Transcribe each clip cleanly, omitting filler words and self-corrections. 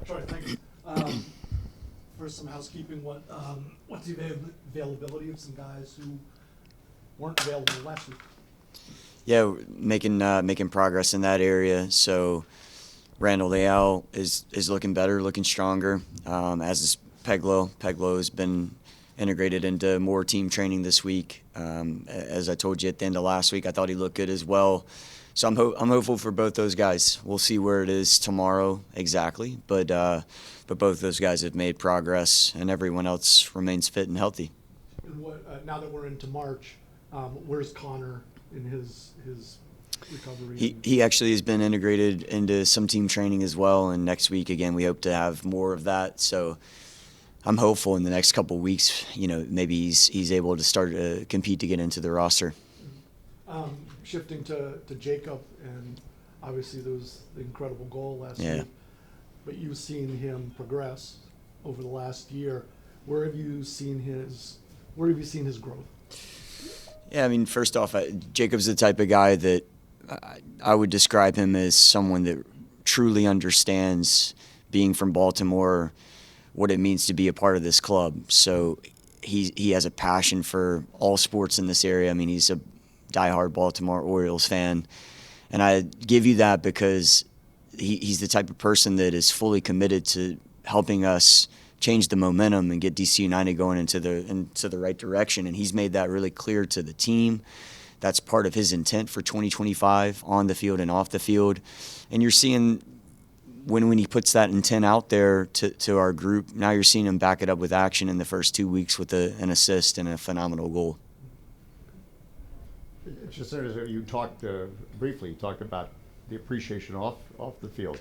Troy, thanks. For some housekeeping, what's the availability of some guys who weren't available last week? Yeah, making progress in that area. So Randall Leal is looking better, looking stronger, as is Peglo. Peglo has been integrated into more team training this week. As I told you at the end of last week, I thought he looked good as well. So I'm hopeful for both those guys. We'll see where it is tomorrow exactly, but both those guys have made progress, and everyone else remains fit and healthy. And now that we're into March, where's Connor in his recovery? He actually has been integrated into some team training as well, and next week again we hope to have more of that. So I'm hopeful in the next couple of weeks, maybe he's able to start to compete to get into the roster. Shifting to Jacob, and obviously there was the incredible goal last week, but you've seen him progress over the last year. Where have you seen his growth? Yeah, I mean, first off, Jacob's the type of guy that I would describe him as someone that truly understands, being from Baltimore, what it means to be a part of this club. So he has a passion for all sports in this area. I mean, he's a diehard Baltimore Orioles fan, and I give you that because he's the type of person that is fully committed to helping us change the momentum and get DC United going into the right direction. And he's made that really clear to the team. That's part of his intent for 2025 on the field and off the field. And you're seeing when he puts that intent out there to our group, now you're seeing him back it up with action in the first 2 weeks with an assist and a phenomenal goal. It's just you talked briefly about the appreciation off the field.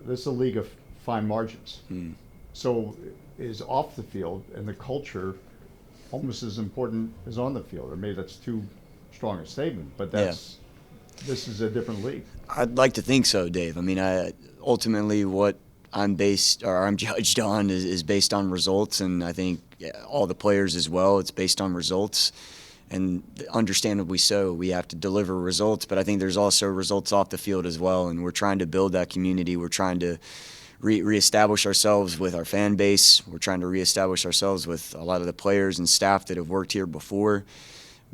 This is a league of fine margins. So is off the field and the culture almost as important as on the field? Or maybe that's too strong a statement, but this is a different league. I'd like to think so, Dave. I mean, ultimately what I'm judged on is based on results, and I think all the players as well, it's based on results. And understandably so, we have to deliver results, but I think there's also results off the field as well, and we're trying to build that community. We're trying to reestablish ourselves with our fan base. We're trying to reestablish ourselves with a lot of the players and staff that have worked here before,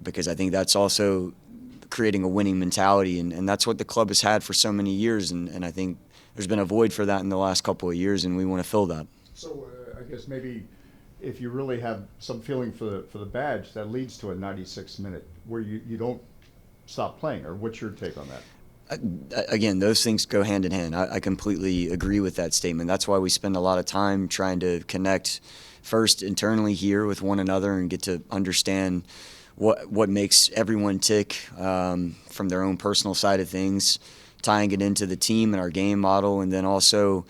because I think that's also creating a winning mentality, and that's what the club has had for so many years, and I think there's been a void for that in the last couple of years, and we want to fill that. So I guess maybe if you really have some feeling for the badge, that leads to a 96th minute where you don't stop playing, or what's your take on that? Again, those things go hand in hand. I completely agree with that statement. That's why we spend a lot of time trying to connect first internally here with one another and get to understand what makes everyone tick from their own personal side of things, tying it into the team and our game model, and then also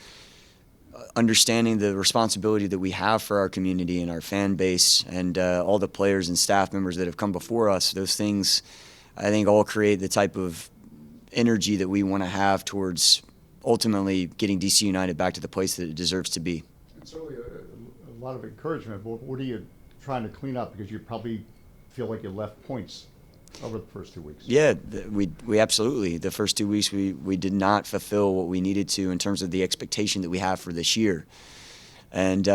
understanding the responsibility that we have for our community and our fan base and all the players and staff members that have come before us. Those things, I think, all create the type of energy that we want to have towards ultimately getting DC United back to the place that it deserves to be. It's certainly a lot of encouragement, but what are you trying to clean up? Because you probably feel like you left points over the first 2 weeks. Yeah, we absolutely. The first 2 weeks we did not fulfill what we needed to in terms of the expectation that we have for this year. And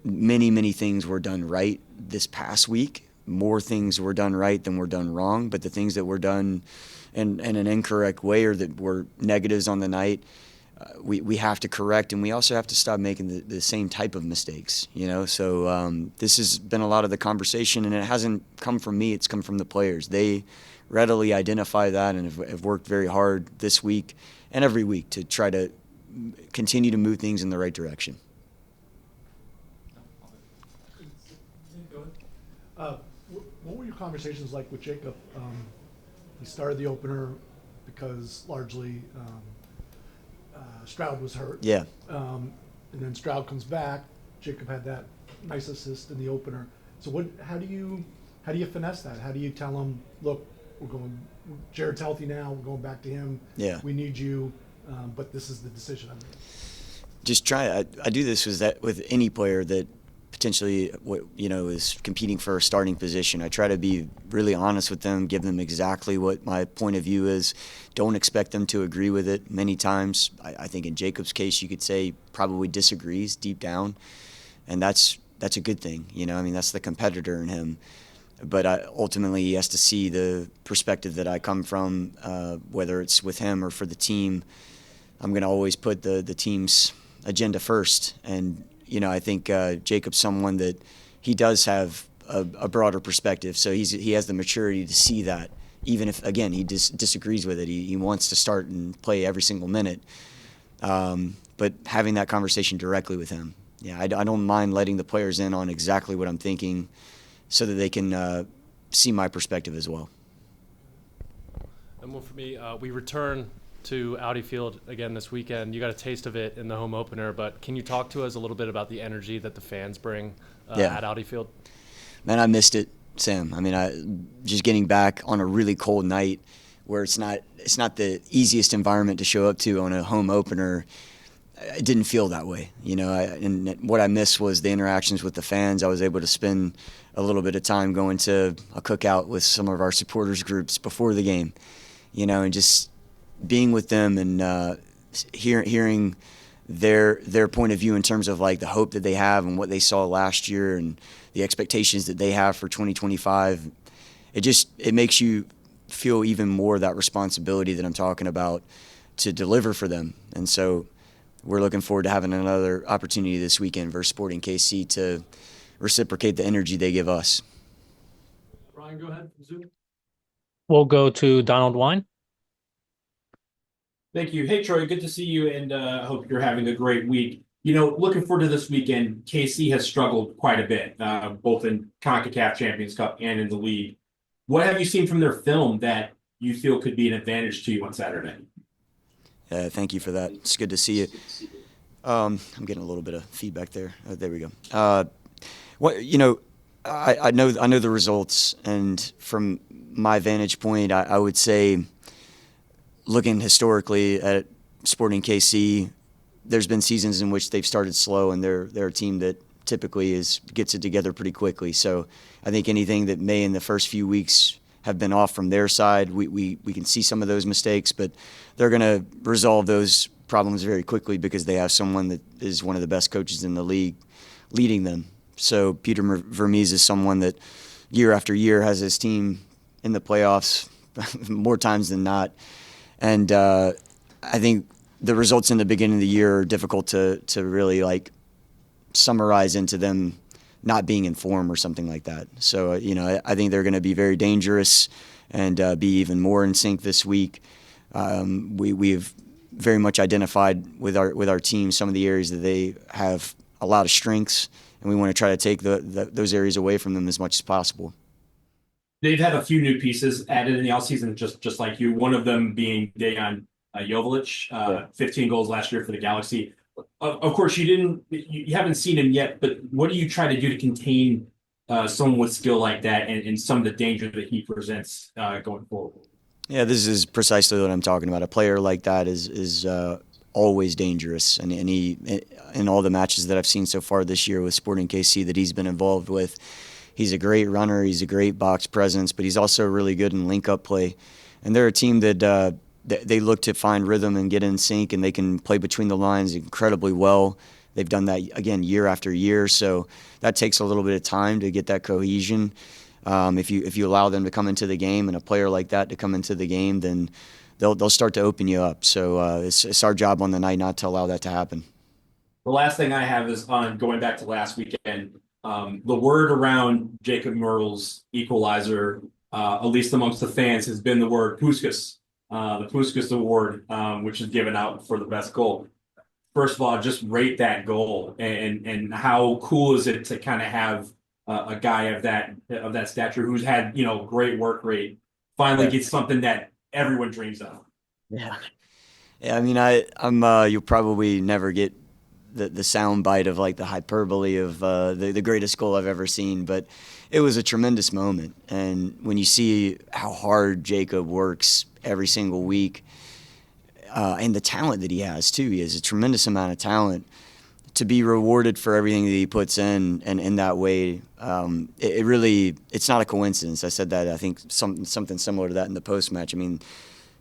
many things were done right this past week. More things were done right than were done wrong, but the things that were done in an incorrect way or that were negatives on the night, we have to correct, and we also have to stop making the same type of mistakes, So this has been a lot of the conversation, and it hasn't come from me, it's come from the players. They readily identify that and have worked very hard this week and every week to try to continue to move things in the right direction. What were your conversations like with Jacob? He started the opener because largely Stroud was hurt. Yeah. And then Stroud comes back. Jacob had that nice assist in the opener. So how do you finesse that? How do you tell him, look, Jared's healthy now, we're going back to him. Yeah. We need you, but this is the decision I made. Just try. I do this with any player that potentially is competing for a starting position. I try to be really honest with them, give them exactly what my point of view is. Don't expect them to agree with it. Many times, I think in Jacob's case, you could say probably disagrees deep down, and that's a good thing. That's the competitor in him. But ultimately, he has to see the perspective that I come from, whether it's with him or for the team. I'm going to always put the team's agenda first. And, I think Jacob's someone that he does have a broader perspective. So he has the maturity to see that, even if, again, he disagrees with it. He wants to start and play every single minute. But having that conversation directly with him. Yeah, I don't mind letting the players in on exactly what I'm thinking so that they can see my perspective as well. And one for me, we return to Audi Field again this weekend. You got a taste of it in the home opener, but can you talk to us a little bit about the energy that the fans bring at Audi Field? Man, I missed it, Sam. Just getting back on a really cold night where it's not the easiest environment to show up to on a home opener. It didn't feel that way, and what I missed was the interactions with the fans. I was able to spend a little bit of time going to a cookout with some of our supporters groups before the game, and just being with them and hearing their point of view in terms of like the hope that they have and what they saw last year and the expectations that they have for 2025. It makes you feel even more that responsibility that I'm talking about to deliver for them. And so we're looking forward to having another opportunity this weekend versus Sporting KC to reciprocate the energy they give us. Ryan, go ahead. Zoom. We'll go to Donald Wine. Thank you. Hey, Troy, good to see you, and hope you're having a great week. Looking forward to this weekend. KC has struggled quite a bit, both in CONCACAF Champions Cup and in the league. What have you seen from their film that you feel could be an advantage to you on Saturday? Thank you for that. It's good to see you. I'm getting a little bit of feedback there. There we go. I know the results, and from my vantage point, I would say, looking historically at Sporting KC, there's been seasons in which they've started slow, and they're a team that typically gets it together pretty quickly. So I think anything that may in the first few weeks have been off from their side, we can see some of those mistakes, but they're going to resolve those problems very quickly because they have someone that is one of the best coaches in the league leading them. So Peter Vermees is someone that year after year has his team in the playoffs more times than not. And I think the results in the beginning of the year are difficult to really summarize into them not being in form or something like that. So, I think they're going to be very dangerous and be even more in sync this week. We've very much identified with our team some of the areas that they have a lot of strengths, and we want to try to take those areas away from them as much as possible. They've had a few new pieces added in the offseason, just like you. One of them being Dejan Joveljic, 15 goals last year for the Galaxy. Of course, you haven't seen him yet, but what do you try to do to contain someone with skill like that and some of the danger that he presents going forward? Yeah, this is precisely what I'm talking about. A player like that is always dangerous, and he, in all the matches that I've seen so far this year with Sporting KC that he's been involved with, he's a great runner, he's a great box presence, but he's also really good in link-up play. And they're a team that they look to find rhythm and get in sync, and they can play between the lines incredibly well. They've done that, again, year after year, so that takes a little bit of time to get that cohesion. If you allow them to come into the game and a player like that to come into the game, then they'll start to open you up. So it's our job on the night not to allow that to happen. The last thing I have is on going back to last weekend. The word around Jacob Murrell's equalizer, at least amongst the fans, has been the word Puskas, the Puskas Award, which is given out for the best goal. First of all, just rate that goal, and how cool is it to kind of have a guy of that stature who's had great work rate finally get something that everyone dreams of. Yeah. I mean, you'll probably never get the sound bite of the hyperbole of the greatest goal I've ever seen, but it was a tremendous moment. And when you see how hard Jacob works every single week, and the talent that he has too, he has a tremendous amount of talent. to be rewarded for everything that he puts in, and in that way, it really, it's not a coincidence. I said that, I think something similar to that in the post match. I mean,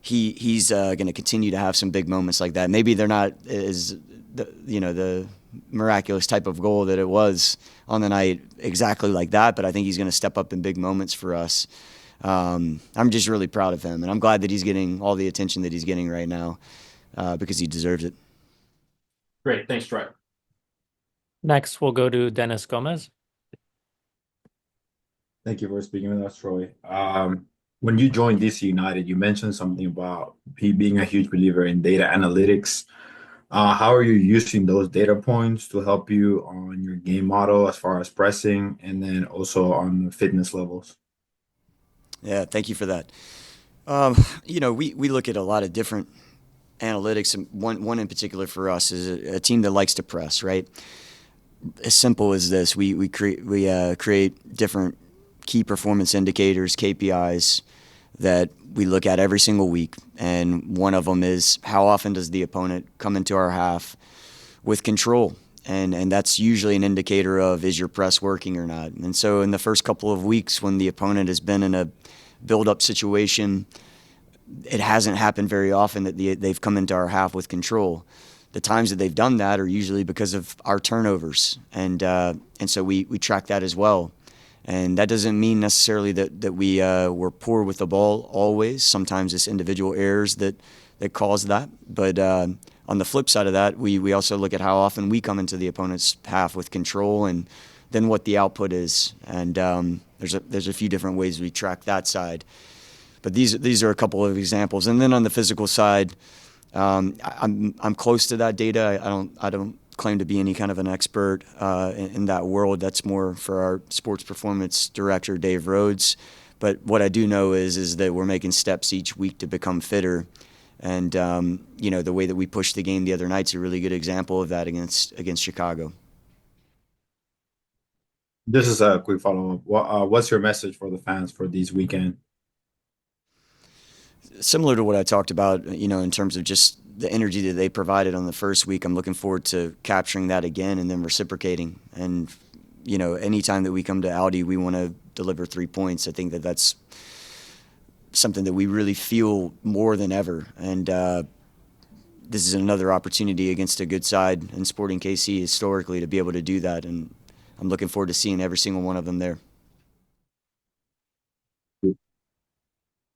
he's going to continue to have some big moments like that. Maybe they're not as the miraculous type of goal that it was on the night exactly like that, but I think he's going to step up in big moments for us. I'm just really proud of him, and I'm glad that he's getting all the attention that he's getting right now, because he deserves it. Great. Thanks, Troy. Next, we'll go to Dennis Gomez. Thank you for speaking with us, Troy. When you joined DC United, you mentioned something about being a huge believer in data analytics. How are you using those data points to help you on your game model as far as pressing and then also on the fitness levels? Yeah, thank you for that. We look at a lot of different analytics, and one in particular for us is a team that likes to press, right? As simple as this, we create different key performance indicators, KPIs, that we look at every single week, and one of them is how often does the opponent come into our half with control, and that's usually an indicator of, is your press working or not. And so in the first couple of weeks when the opponent has been in a build-up situation, it hasn't happened very often that they've come into our half with control. The times that they've done that are usually because of our turnovers, and so we track that as well. And that doesn't mean necessarily that we're poor with the ball always. Sometimes it's individual errors that cause that. But on the flip side of that, we also look at how often we come into the opponent's half with control, and then what the output is. And there's a few different ways we track that side. But these are a couple of examples. And then on the physical side, I'm close to that data. I don't claim to be any kind of an expert in that world. That's more for our sports performance director, Dave Rhodes. But what I do know is that we're making steps each week to become fitter. And the way that we pushed the game the other night's a really good example of that against Chicago. This is a quick follow-up. What's your message for the fans for this weekend? Similar to what I talked about, in terms of just the energy that they provided on the first week, I'm looking forward to capturing that again and then reciprocating. And, anytime that we come to Audi, we want to deliver 3 points. I think that's something that we really feel more than ever. And this is another opportunity against a good side in Sporting KC historically to be able to do that. And I'm looking forward to seeing every single one of them there.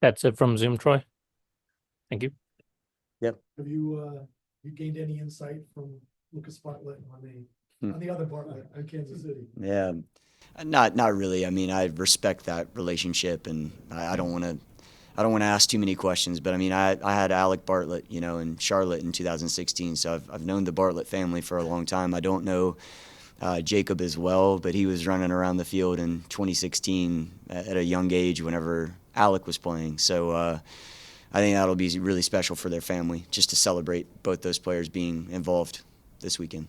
That's it from Zoom, Troy. Thank you. Yep. Have you gained any insight from Lucas Bartlett on the other Bartlett in Kansas City? Yeah, not really. I mean, I respect that relationship, and I don't want to ask too many questions. But I mean, I had Alec Bartlett, in Charlotte in 2016, so I've known the Bartlett family for a long time. I don't know Jacob as well, but he was running around the field in 2016 at a young age whenever Alec was playing. So I think that'll be really special for their family, just to celebrate both those players being involved this weekend.